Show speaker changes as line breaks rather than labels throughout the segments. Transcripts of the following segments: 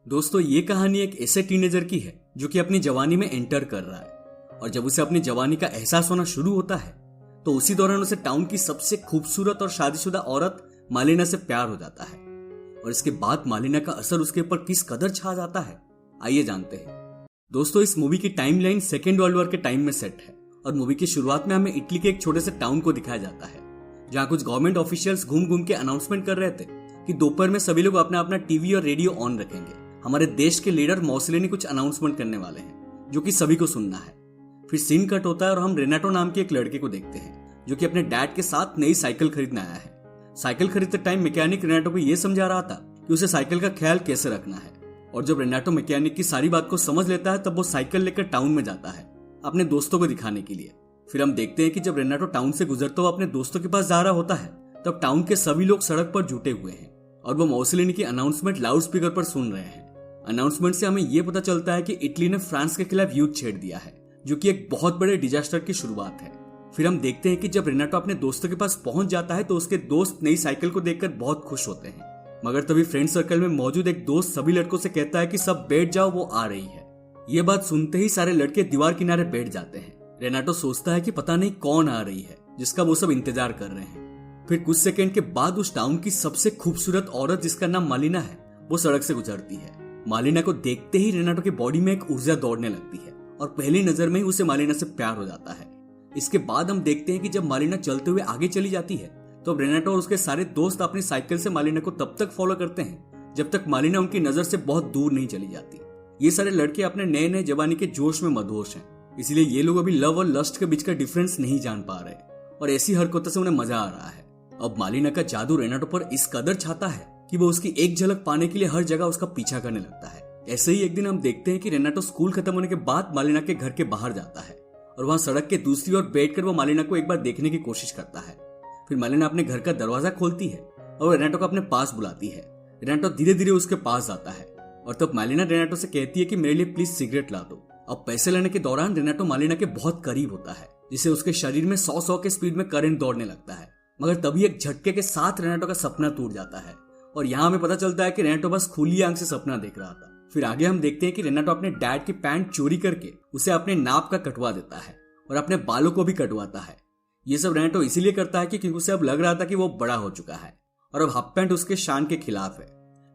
दोस्तों ये कहानी एक ऐसे टीनेजर की है जो कि अपनी जवानी में एंटर कर रहा है और जब उसे अपनी जवानी का एहसास होना शुरू होता है तो उसी दौरान उसे टाउन की सबसे खूबसूरत और शादीशुदा औरत मालिना से प्यार हो जाता है। और इसके बाद मालिना का असर उसके ऊपर किस कदर छा जाता है, आइए जानते हैं। दोस्तों इस मूवी की टाइमलाइन सेकेंड वर्ल्ड वॉर के टाइम में सेट है और मूवी की शुरुआत में हमें इटली के एक छोटे से टाउन को दिखाया जाता है जहाँ कुछ गवर्नमेंट ऑफिशियल्स घूम घूम के अनाउंसमेंट कर रहे थे कि दोपहर में सभी लोग अपना अपना टीवी और रेडियो ऑन रखेंगे। हमारे देश के लीडर मोसोलिनी कुछ अनाउंसमेंट करने वाले हैं जो कि सभी को सुनना है। फिर सीन कट होता है और हम रेनाटो नाम के एक लड़के को देखते हैं जो कि अपने डैड के साथ नई साइकिल खरीदने आया है। साइकिल खरीदते टाइम मैकेनिक रेनाटो को यह समझा रहा था कि उसे साइकिल का ख्याल कैसे रखना है और जब रेनाटो मैकेनिक की सारी बात को समझ लेता है तब वो साइकिल लेकर टाउन में जाता है अपने दोस्तों को दिखाने के लिए। फिर हम देखते हैं कि जब रेनाटो टाउन से गुजरता हुआ अपने दोस्तों के पास जा रहा होता है तब टाउन के सभी लोग सड़क पर जुटे हुए हैं और वो मोसोलिनी की अनाउंसमेंट लाउड स्पीकर पर सुन रहे हैं। अनाउंसमेंट से हमें यह पता चलता है कि इटली ने फ्रांस के खिलाफ युद्ध छेड़ दिया है जो कि एक बहुत बड़े डिजास्टर की शुरुआत है। फिर हम देखते हैं कि जब रेनाटो अपने दोस्तों के पास पहुंच जाता है तो उसके दोस्त नई साइकिल को देखकर बहुत खुश होते हैं, मगर तभी फ्रेंड सर्कल में मौजूद एक दोस्त सभी लड़कों से कहता है कि सब बैठ जाओ, वो आ रही है। ये बात सुनते ही सारे लड़के दीवार किनारे बैठ जाते हैं। रेनाटो सोचता है कि पता नहीं कौन आ रही है जिसका वो सब इंतजार कर रहे हैं। फिर कुछ सेकंड के बाद उस टाउन की सबसे खूबसूरत औरत जिसका नाम मालिना है वो सड़क से गुजरती है। मालिना को देखते ही रेनाटो की बॉडी में एक ऊर्जा दौड़ने लगती है और पहली नजर में ही उसे मालिना से प्यार हो जाता है। इसके बाद हम देखते हैं कि जब मालिना चलते हुए आगे चली जाती है तो रेनाटो और उसके सारे दोस्त अपनी साइकिल से मालिना को तब तक फॉलो करते हैं जब तक मालिना उनकी नजर से बहुत दूर नहीं चली जाती। ये सारे लड़के अपने नए नए जवानी के जोश में मदहोश हैं, इसलिए ये लोग अभी लव और लस्ट के बीच का डिफरेंस नहीं जान पा रहे और ऐसी हरकतों से उन्हें मजा आ रहा है। अब मालिना का जादू रेनाटो पर इस कदर छाता है कि वो उसकी एक झलक पाने के लिए हर जगह उसका पीछा करने लगता है। ऐसे ही एक दिन हम देखते हैं कि रेनाटो स्कूल खत्म होने के बाद मालिना के घर के बाहर जाता है और वहां सड़क के दूसरी ओर बैठकर वो मालिना को एक बार देखने की कोशिश करता है। फिर मालिना अपने घर का दरवाजा खोलती है और रेनाटो को अपने पास बुलाती है। रेनाटो धीरे धीरे उसके पास आता है और तब मालिना रेनाटो से कहती है कि मेरे लिए प्लीज सिगरेट ला दो। अब पैसे लेने के दौरान रेनाटो मालिना के बहुत करीब होता है जिससे उसके शरीर में 100 के स्पीड में करंट दौड़ने लगता है, मगर तभी एक झटके के साथ रेनाटो का सपना टूट जाता है और यहाँ हमें पता चलता है कि रेनाटो बस खुली आंख से सपना देख रहा था। फिर आगे हम देखते हैं कि रेनाटो अपने डैड की पैंट चोरी करके उसे अपने नाप का कटवा देता है और अपने बालों को भी कटवाता है। ये सब रेनाटो इसीलिए करता है क्योंकि उसे अब लग रहा था कि वो बड़ा हो चुका है और अब हाफ पैंट उसके शान के खिलाफ है।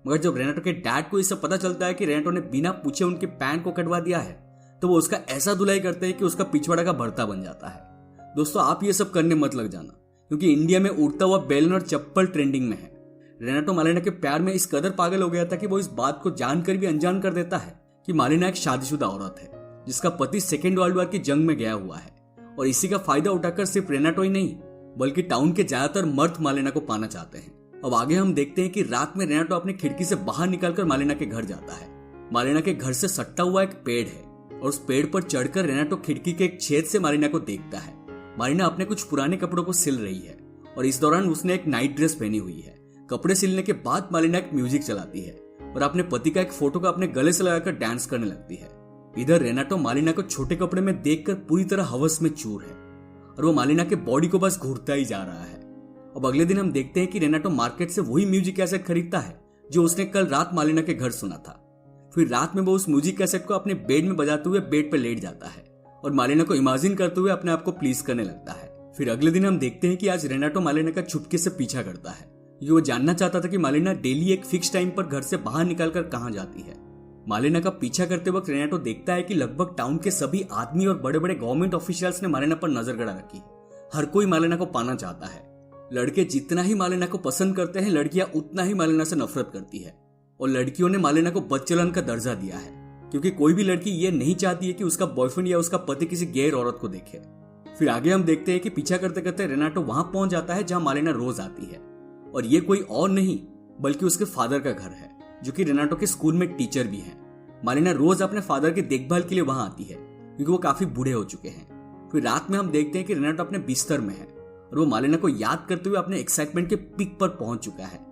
मगर जब रेनाटो के डैड को ये सब पता चलता है कि रेनाटो ने बिना पूछे उनके पैंट को कटवा दिया है तो वो उसका ऐसा धुलाई करते हैं कि उसका पिछवाड़ा का भरता बन जाता है। दोस्तों आप ये सब करने मत लग जाना क्योंकि इंडिया में उड़ता हुआ बेलन और चप्पल ट्रेंडिंग में है। रेनाटो मालिना के प्यार में इस कदर पागल हो गया था कि वो इस बात को जानकर भी अनजान कर देता है कि मालिना एक शादीशुदा औरत है जिसका पति सेकेंड वर्ल्ड वॉर की जंग में गया हुआ है और इसी का फायदा उठाकर सिर्फ रेनाटो ही नहीं बल्कि टाउन के ज्यादातर मर्द मालिना को पाना चाहते हैं। अब आगे हम देखते हैं कि रात में रेनाटो अपनी खिड़की से बाहर निकलकर मालिना के घर जाता है। मालिना के घर से सट्टा हुआ एक पेड़ है और उस पेड़ पर चढ़कर रेनाटो खिड़की के एक छेद से मालिना को देखता है। मालिना अपने कुछ पुराने कपड़ों को सिल रही है और इस दौरान उसने एक नाइट ड्रेस पहनी हुई है। कपड़े सिलने के बाद मालिना एक म्यूजिक चलाती है और अपने पति का एक फोटो को अपने गले से लगाकर डांस करने लगती है। इधर रेनाटो मालिना को छोटे कपड़े में देखकर पूरी तरह हवस में चूर है और वो मालिना के बॉडी को बस घूरता ही जा रहा है। अब अगले दिन हम देखते हैं कि रेनाटो मार्केट से वही म्यूजिक कैसेट खरीदता है जो उसने कल रात मालिना के घर सुना था। फिर रात में वो उस म्यूजिक कैसेट को अपने बेड में बजाते हुए बेड पर लेट जाता है और मालिना को इमेजिन करते हुए अपने आप को प्लीज करने लगता है। फिर अगले दिन हम देखते हैं कि आज रेनाटो मालिना का चुपके से पीछा करता है क्योंकि वो जानना चाहता था कि मालिना डेली एक फिक्स टाइम पर घर से बाहर निकलकर कहां जाती है। मालिना का पीछा करते वक्त रेनाटो देखता है कि लगभग टाउन के सभी आदमी और बड़े बड़े गवर्नमेंट ऑफिशियल्स ने मालिना पर नजर गड़ा रखी। हर कोई मालिना को पाना चाहता है। लड़के जितना ही मालिना को पसंद करते हैं लड़कियां उतना ही मालिना से नफरत करती है और लड़कियों ने मालिना को बदचलन का दर्जा दिया है क्योंकि कोई भी लड़की ये नहीं चाहती है कि उसका बॉयफ्रेंड या उसका पति किसी गैर औरत को देखे। फिर आगे हम देखते हैं कि पीछा करते करते रेनाटो वहां पहुंच जाता है जहां मालिना रोज आती है और ये कोई और नहीं बल्कि उसके फादर का घर है जो कि रेनाटो के स्कूल में टीचर भी हैं। मालिना रोज अपने फादर की देखभाल के लिए वहां आती है क्योंकि वो काफी बूढ़े हो चुके हैं। फिर रात में हम देखते हैं कि रेनाटो अपने बिस्तर में है और वो मालिना को याद करते हुए अपने एक्साइटमेंट के पीक पर पहुंच चुका है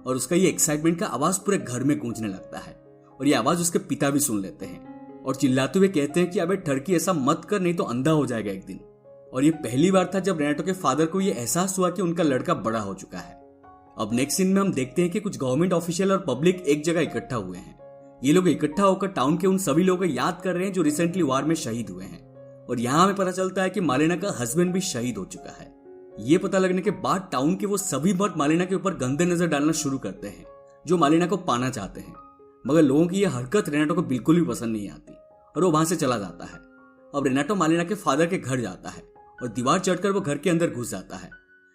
और उसका ये एक्साइटमेंट का आवाज पूरे घर में गूंजने लगता है और ये आवाज उसके पिता भी सुन लेते हैं और चिल्लाते हुए कहते हैं कि अबे ठरकी ऐसा मत कर नहीं तो अंधा हो जाएगा एक दिन। और ये पहली बार था जब रेनाटो के फादर को ये एहसास हुआ कि उनका लड़का बड़ा हो चुका है। अब नेक्स्ट सीन में हम देखते हैं कि कुछ गवर्नमेंट ऑफिशियल और पब्लिक एक जगह इकट्ठा हुए हैं ये लोग इकट्ठा होकर टाउन के उन सभी लोगों को याद कर रहे हैं जो रिसेंटली वार में शहीद हुए हैं। और यहाँ हमें पता चलता है कि मालिना का हस्बैंड भी शहीद हो चुका है। ये पता लगने के बाद टाउन के वो सभी मर्द मालिना के ऊपर गंदे नजर डालना शुरू करते हैं जो मालिना को पाना चाहते हैं। मगर लोगों की यह हरकत रेनाटो को बिल्कुल भी पसंद नहीं आती और वो वहां से चला जाता है। अब रेनाटो मालिना के फादर के घर जाता है और दीवार चढ़कर वो घर के अंदर घुस जाता है।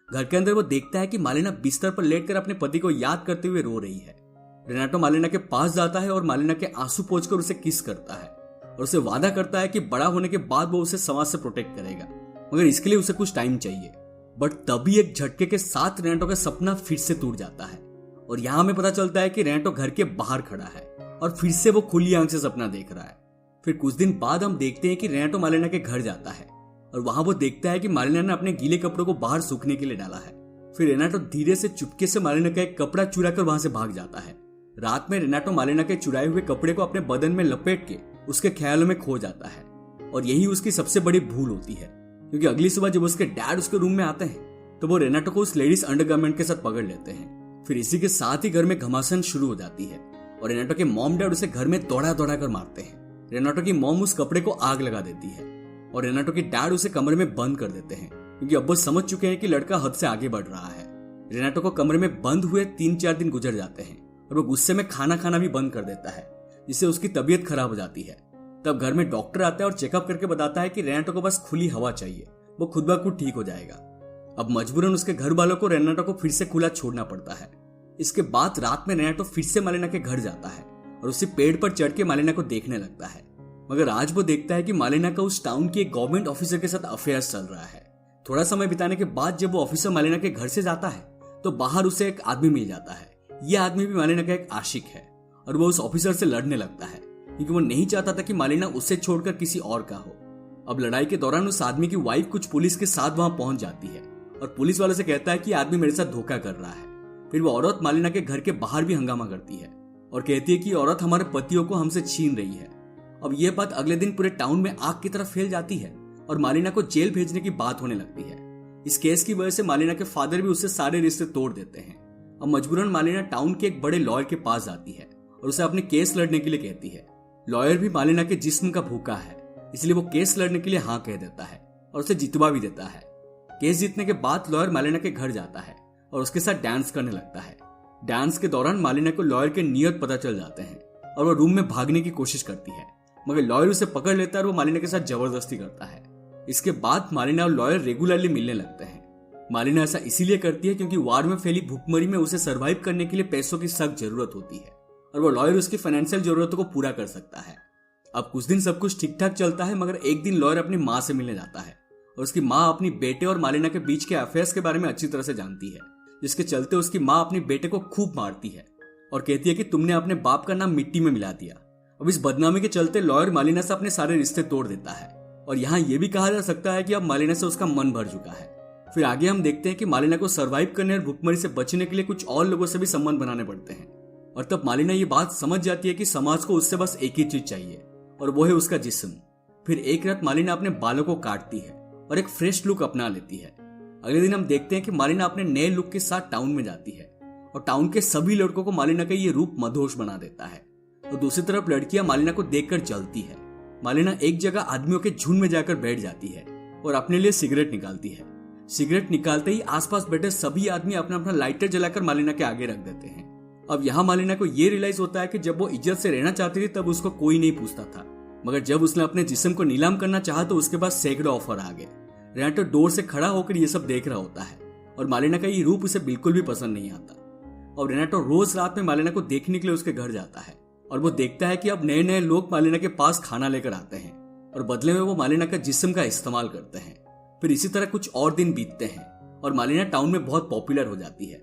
घर के अंदर वो देखता है कि मालिना बिस्तर पर लेटकर अपने पति को याद करते हुए रो रही है। रेनाटो मालिना के पास जाता है और मालिना के आंसू पोंछकर उसे किस करता है और उसे वादा करता है कि बड़ा होने के बाद वो उसे समाज से प्रोटेक्ट करेगा, मगर इसके लिए उसे कुछ टाइम चाहिए। बट तभी एक झटके के साथ रेनाटो का सपना फिर से टूट जाता है और यहाँ हमें पता चलता है कि रेनाटो घर के बाहर खड़ा है और फिर से वो खुली आंख से सपना देख रहा है। फिर कुछ दिन बाद हम देखते हैं कि रेनाटो मालिना के घर जाता है और वहां वो देखता है कि मालिना ने अपने गीले कपड़ों को बाहर सूखने के लिए डाला है। फिर रेनाटो धीरे से चुपके से मालिना का एक कपड़ा चुरा कर वहां से भाग जाता है। रात में रेनाटो मालिना के चुराए हुए कपड़े को अपने बदन में लपेट के उसके ख्यालों में खो जाता है और यही उसकी सबसे बड़ी भूल होती है, क्योंकि अगली सुबह जब उसके डैड उसके रूम में आते हैं तो वो रेनाटो को उस लेडीज अंडरगारमेंट के साथ पकड़ लेते हैं। फिर इसी के साथ ही घर में घमासान शुरू हो जाती है और रेनाटो के मॉम डैड उसे घर में दौड़ा दौड़ा कर मारते हैं। रेनाटो की मॉम उस कपड़े को आग लगा देती है और रेनाटो के डैड उसे कमरे में बंद कर देते हैं, क्योंकि अब वो समझ चुके हैं कि लड़का हद से आगे बढ़ रहा है। रेनाटो को कमरे में बंद हुए 3-4 दिन गुजर जाते हैं और वो गुस्से में खाना खाना भी बंद कर देता है, जिससे उसकी तबीयत खराब हो जाती है। तब घर में डॉक्टर आता है और चेकअप करके बताता है कि रेनाटो को बस खुली हवा चाहिए, वो खुद ब खुद ठीक हो जाएगा। अब मजबूरन उसके घर वालों को रेनाटो को फिर से खुला छोड़ना पड़ता है। इसके बाद रात में रेनाटो फिर से मालिना के घर जाता है और उसी पेड़ पर चढ़ के मालिना को देखने लगता है। मगर आज वो देखता है कि मालिना का उस टाउन के एक गवर्नमेंट ऑफिसर के साथ अफेयर्स चल रहा है। थोड़ा समय बिताने के बाद जब वो ऑफिसर मालिना के घर से जाता है तो बाहर उसे एक आदमी मिल जाता है। यह आदमी भी मालिना का एक आशिक है और वो उस ऑफिसर से लड़ने लगता है, क्योंकि वो नहीं चाहता था कि मालिना उसे छोड़कर किसी और का हो। अब लड़ाई के दौरान उस आदमी की वाइफ कुछ पुलिस के साथ वहां पहुंच जाती है और पुलिस वाले से कहता है कि आदमी मेरे साथ धोखा कर रहा है। फिर वो औरत मालिना के घर के बाहर भी हंगामा करती है और कहती है कि औरत हमारे पतियों को हमसे छीन रही है। अब यह बात अगले दिन पूरे टाउन में आग की तरफ फैल जाती है और मालिना को जेल भेजने की बात होने लगती है। इस केस की वजह से मालिना के फादर भी उससे सारे रिश्ते तोड़ देते हैं। अब मजबूरन मालिना टाउन के एक बड़े लॉयर के पास जाती है और उसे अपने केस लड़ने के लिए कहती है। लॉयर भी मालिना के जिस्म का भूखा है, इसलिए वो केस लड़ने के लिए हाँ कह देता है और उसे जितवा भी देता है। केस जीतने के बाद लॉयर मालिना के घर जाता है और उसके साथ डांस करने लगता है। डांस के दौरान मालिना को लॉयर के नियत पता चल जाते हैं और वो रूम में भागने की कोशिश करती है, मगर लॉयर उसे पकड़ लेता है और वो मालिना के साथ जबरदस्ती करता है। इसके बाद मालिना और लॉयर रेगुलरली मिलने लगते हैं। मालिना ऐसा इसीलिए करती है क्योंकि वार में फैली भूखमरी में उसे सरवाइव करने के लिए पैसों की सख्त जरूरत होती है और वो लॉयर उसकी फाइनेंशियल जरूरतों को पूरा कर सकता है। अब कुछ दिन सब कुछ ठीक ठाक चलता है, मगर एक दिन लॉयर अपनी माँ से मिलने जाता है और उसकी माँ अपनी बेटे और मालिना के बीच के अफेयर्स के बारे में अच्छी तरह से जानती है, जिसके चलते उसकी माँ अपनी बेटे को खूब मारती है और कहती है कि तुमने अपने बाप का नाम मिट्टी में मिला दिया। अब इस बदनामी के चलते लॉयर मालिना से अपने सारे रिश्ते तोड़ देता है और यहाँ यह भी कहा जा सकता है कि अब मालिना से उसका मन भर चुका है। फिर आगे हम देखते हैं कि मालिना को सरवाइव करने और भूखमरी से बचने के लिए कुछ और लोगों से भी संबंध बनाने पड़ते हैं और तब मालिना ये बात समझ जाती है कि समाज को उससे बस एक ही चीज चाहिए और वो है उसका जिस्म। फिर एक रात मालिना अपने बालों को काटती है और एक फ्रेश लुक अपना लेती है। अगले दिन हम देखते हैं कि मालिना अपने नए लुक के साथ टाउन में जाती है और टाउन के सभी लड़कों को मालिना का ये रूप मदहोश बना देता है और दूसरी तरफ लड़कियां मालिना को देखकर जलती है। मालिना एक जगह आदमियों के झुंड में जाकर बैठ जाती है और अपने लिए सिगरेट निकालती है। सिगरेट निकालते ही आसपास बैठे सभी आदमी अपना अपना लाइटर जलाकर मालिना के आगे रख देते हैं। अब यहाँ मालिना को ये रियलाइज होता है कि जब वो इज्जत से रहना चाहती थी तब उसको कोई नहीं पूछता था, मगर जब उसने अपने जिस्म को नीलाम करना चाहा तो उसके पास सैकड़ों ऑफर आ गए। रेनाटो डोर से खड़ा होकर ये सब देख रहा होता है और मालिना का ये रूप उसे बिल्कुल भी पसंद नहीं आता। और रेनाटो रोज रात में मालिना को देखने के लिए उसके घर जाता है और वो देखता है कि अब नए नए लोग मालिना के पास खाना लेकर आते हैं और बदले में वो मालिना का जिस्म का इस्तेमाल करते हैं। फिर इसी तरह कुछ और दिन बीतते हैं और मालिना टाउन में बहुत पॉपुलर हो जाती है।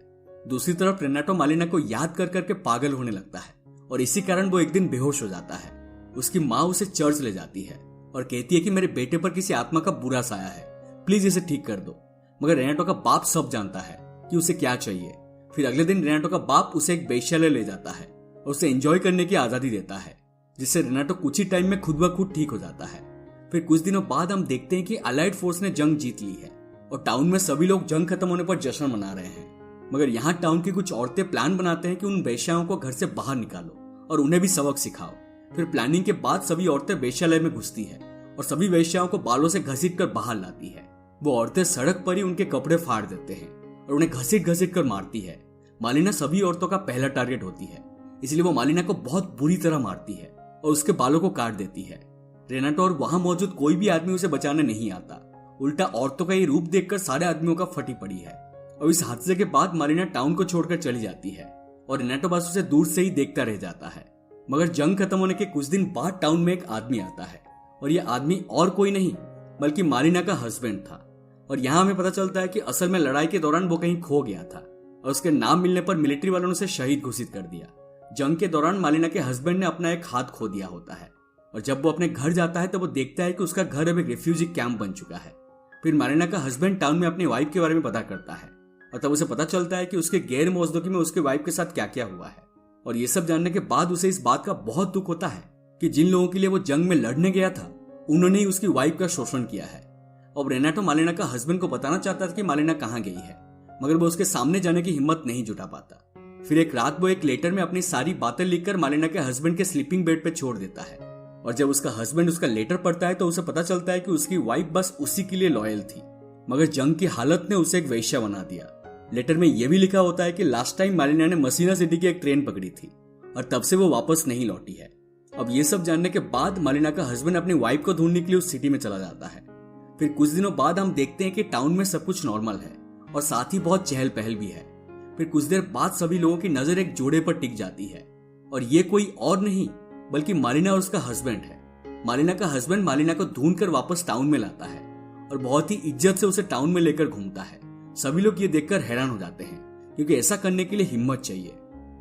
दूसरी तरफ रेनाटो मालिना को याद कर करके पागल होने लगता है और इसी कारण वो एक दिन बेहोश हो जाता है। उसकी माँ उसे चर्च ले जाती है और कहती है कि मेरे बेटे पर किसी आत्मा का बुरा साया है, प्लीज इसे ठीक कर दो। मगर रेनाटो का बाप सब जानता है कि उसे क्या चाहिए। फिर अगले दिन रेनाटो का बाप उसे एक वेश्यालय ले जाता है और उसे एंजॉय करने की आजादी देता है, जिससे रेनाटो कुछ ही टाइम में खुद ब खुद ठीक हो जाता है। फिर कुछ दिनों बाद हम देखते हैं कि अलाइड फोर्स ने जंग जीत ली है और टाउन में सभी लोग जंग खत्म होने पर जश्न मना रहे हैं। मगर यहाँ टाउन की कुछ औरतें प्लान बनाते हैं कि उन वेश्याओं को घर से बाहर निकालो और उन्हें भी सबक सिखाओ। फिर प्लानिंग के बाद सभी औरतें वेश्यालय में घुसती है और सभी वेश्याओं को बालों से घसीट कर बाहर लाती है। वो औरतें सड़क पर ही उनके कपड़े फाड़ देते हैं और उन्हें घसीट घसीट कर मारती है। मालिना सभी औरतों का पहला टारगेट होती है, इसलिए वो मालिना को बहुत बुरी तरह मारती है और उसके बालों को काट देती है। रेनाटो और वहां मौजूद कोई भी आदमी उसे बचाने नहीं आता। उल्टा औरतों का ये रूप देखकर सारे आदमियों का फटी पड़ी है। और इस हादसे के बाद मालिना टाउन को छोड़कर चली जाती है और रेनाटो बस उसे दूर से ही देखता रह जाता है। मगर जंग खत्म होने के कुछ दिन बाद टाउन में एक आदमी आता है और यह आदमी और कोई नहीं बल्कि मालिना का हस्बैंड था। और यहाँ हमें पता चलता है कि असल में लड़ाई के दौरान वो कहीं खो गया था और उसके नाम मिलने पर मिलिट्री वालों ने उसे शहीद घोषित कर दिया। जंग के दौरान मालिना के हस्बैंड ने अपना एक हाथ खो दिया होता है और जब वो अपने घर जाता है तो वो देखता है कि उसका घर अब एक रेफ्यूजी कैंप बन चुका है। फिर मालिना का हस्बैंड टाउन में अपनी वाइफ के बारे में पता करता है और तब उसे पता चलता है कि उसके गैर मौजूदगी में उसके वाइफ के साथ क्या क्या हुआ है। और ये सब जानने के बाद उसे इस बात का बहुत दुख होता है कि जिन लोगों के लिए वो जंग में लड़ने गया था उन्होंने ही उसकी वाइफ का शोषण किया है। अब रेनाटो मालिना का हस्बैंड को बताना चाहता था कि मालिना कहाँ गई है, मगर वो उसके सामने जाने की हिम्मत नहीं जुटा पाता। फिर एक रात वो एक लेटर में अपनी सारी बातें लिखकर मालिना के हस्बैंड के स्लीपिंग बेड पे छोड़ देता है। और जब उसका हस्बैंड उसका लेटर पढ़ता है तो उसे पता चलता है कि उसकी वाइफ बस उसी के लिए लॉयल थी, मगर जंग की हालत ने उसे एक वेश्या बना दिया। लेटर में यह भी लिखा होता है कि लास्ट टाइम मालिना ने मसीना सिटी की एक ट्रेन पकड़ी थी और तब से वो वापस नहीं लौटी है। अब ये सब जानने के बाद मालिना का हस्बैंड अपनी वाइफ को ढूंढने के लिए उस सिटी में चला जाता है। फिर कुछ दिनों बाद हम देखते हैं कि टाउन में सब कुछ नॉर्मल है और साथ ही बहुत चहल पहल भी है। फिर कुछ देर बाद सभी लोगों की नजर एक जोड़े पर टिक जाती है और ये कोई और नहीं बल्कि मालिना और उसका हस्बैंड है। मालिना का हस्बैंड मालिना को ढूंढकर वापस टाउन में लाता है और बहुत ही इज्जत से उसे टाउन में लेकर घूमता है। सभी लोग ये देखकर हैरान हो जाते हैं क्योंकि ऐसा करने के लिए हिम्मत चाहिए।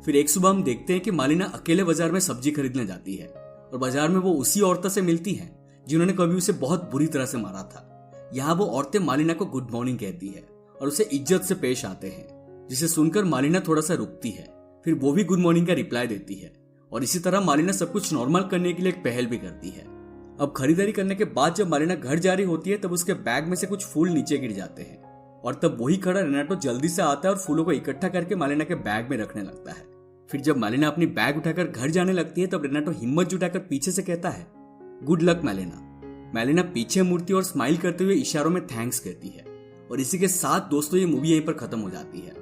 फिर एक सुबह हम देखते हैं कि मालिना अकेले बाजार में सब्जी खरीदने जाती है और बाजार में वो उसी औरतों से मिलती है जिन्होंने कभी उसे बहुत बुरी तरह से मारा था। यहाँ वो औरतें मालिना को गुड मॉर्निंग कहती है और उसे इज्जत से पेश आते हैं, जिसे सुनकर मालिना थोड़ा सा रुकती है। फिर वो भी गुड मॉर्निंग का रिप्लाई देती है और इसी तरह मालिना सब कुछ नॉर्मल करने के लिए एक पहल भी करती है। अब खरीदारी करने के बाद जब मालिना घर जा रही होती है तब उसके बैग में से कुछ फूल नीचे गिर जाते हैं और तब वही खड़ा रेनाटो जल्दी से आता है और फूलों को इकट्ठा करके मालिना के बैग में रखने लगता है। फिर जब मालिना अपनी बैग उठाकर घर जाने लगती है तब रेनाटो हिम्मत जुटाकर पीछे से कहता है, गुड लक मालिना। मालिना पीछे मुड़ती और स्माइल करते हुए इशारों में थैंक्स कहती है। और इसी के साथ दोस्तों ये मूवी यहीं पर खत्म हो जाती है।